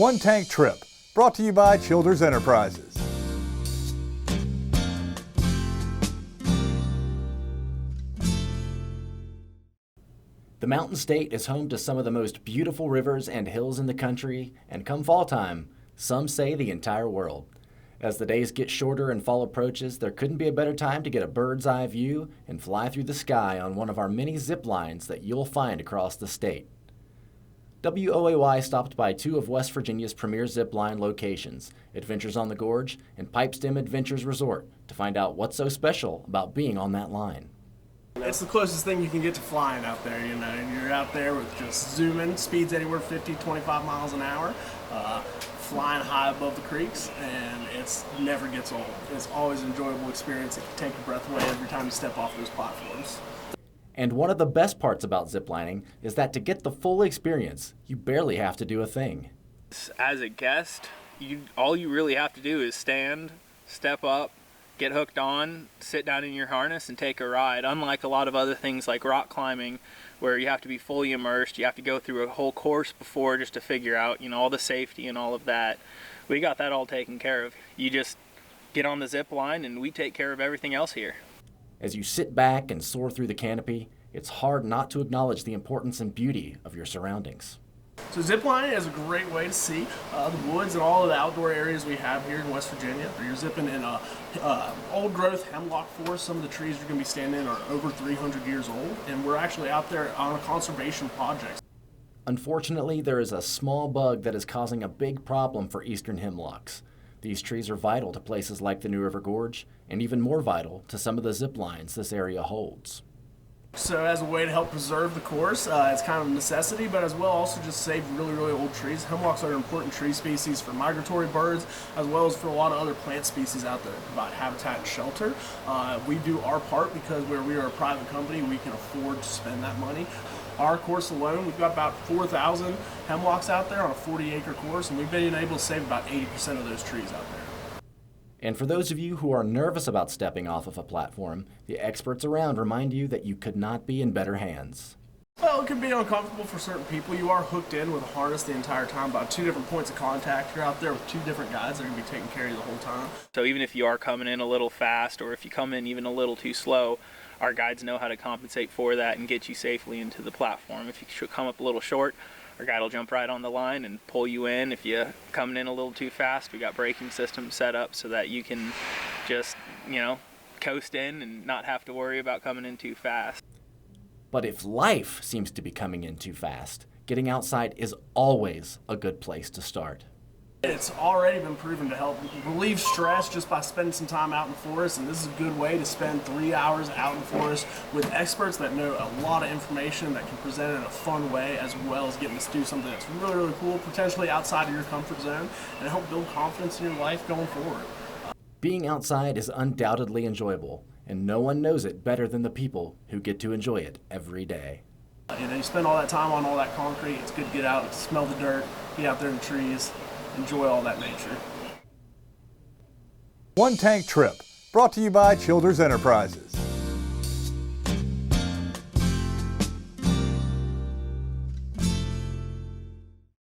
One Tank Trip, brought to you by Childers Enterprises. The Mountain State is home to some of the most beautiful rivers and hills in the country, and come fall time, some say the entire world. As the days get shorter and fall approaches, there couldn't be a better time to get a bird's eye view and fly through the sky on one of our many zip lines that you'll find across the state. WOAY stopped by two of West Virginia's premier zipline locations, Adventures on the Gorge and PIPESTEM Adventures Resort, to find out what's so special about being on that line. It's the closest thing you can get to flying out there, you know, and you're out there with just zooming, speeds anywhere 50, 25 miles an hour, flying high above the creeks, and it never gets old. It's always an enjoyable experience. It can take your breath away every time you step off those platforms. And one of the best parts about ziplining is that to get the full experience, you barely have to do a thing. As a guest, all you really have to do is stand, step up, get hooked on, sit down in your harness and take a ride. Unlike a lot of other things like rock climbing, where you have to be fully immersed, you have to go through a whole course before just to figure out, all the safety and all of that. We got that all taken care of. You just get on the zip line and we take care of everything else here. As you sit back and soar through the canopy, it's hard not to acknowledge the importance and beauty of your surroundings. So ziplining is a great way to see the woods and all of the outdoor areas we have here in West Virginia. You're zipping in old growth hemlock forest. Some of the trees you're going to be standing in are over 300 years old, and we're actually out there on a conservation project. Unfortunately, there is a small bug that is causing a big problem for eastern hemlocks. These trees are vital to places like the New River Gorge, and even more vital to some of the zip lines this area holds. So as a way to help preserve the course, it's kind of a necessity, but as well also just save really, really old trees. Hemlocks are an important tree species for migratory birds, as well as for a lot of other plant species out there that provide habitat and shelter. We do our part because where we are a private company, we can afford to spend that money. Our course alone, we've got about 4,000 hemlocks out there on a 40-acre course, and we've been able to save about 80% of those trees out there. And for those of you who are nervous about stepping off of a platform, the experts around remind you that you could not be in better hands. Well, it can be uncomfortable for certain people. You are hooked in with a harness the entire time, about 2 different points of contact. You're out there with 2 different guides that are going to be taking care of you the whole time. So even if you are coming in a little fast, or if you come in even a little too slow, our guides know how to compensate for that and get you safely into the platform. If you should come up a little short, our guide will jump right on the line and pull you in. If you're coming in a little too fast, we got braking systems set up so that you can just, coast in and not have to worry about coming in too fast. But if life seems to be coming in too fast, getting outside is always a good place to start. It's already been proven to help relieve stress just by spending some time out in the forest, and this is a good way to spend 3 hours out in the forest with experts that know a lot of information that can present it in a fun way, as well as getting to do something that's really, really cool, potentially outside of your comfort zone, and help build confidence in your life going forward. Being outside is undoubtedly enjoyable, and no one knows it better than the people who get to enjoy it every day. You spend all that time on all that concrete, it's good to get out, smell the dirt, get out there in the trees, enjoy all that nature. One Tank Trip, brought to you by Childers Enterprises.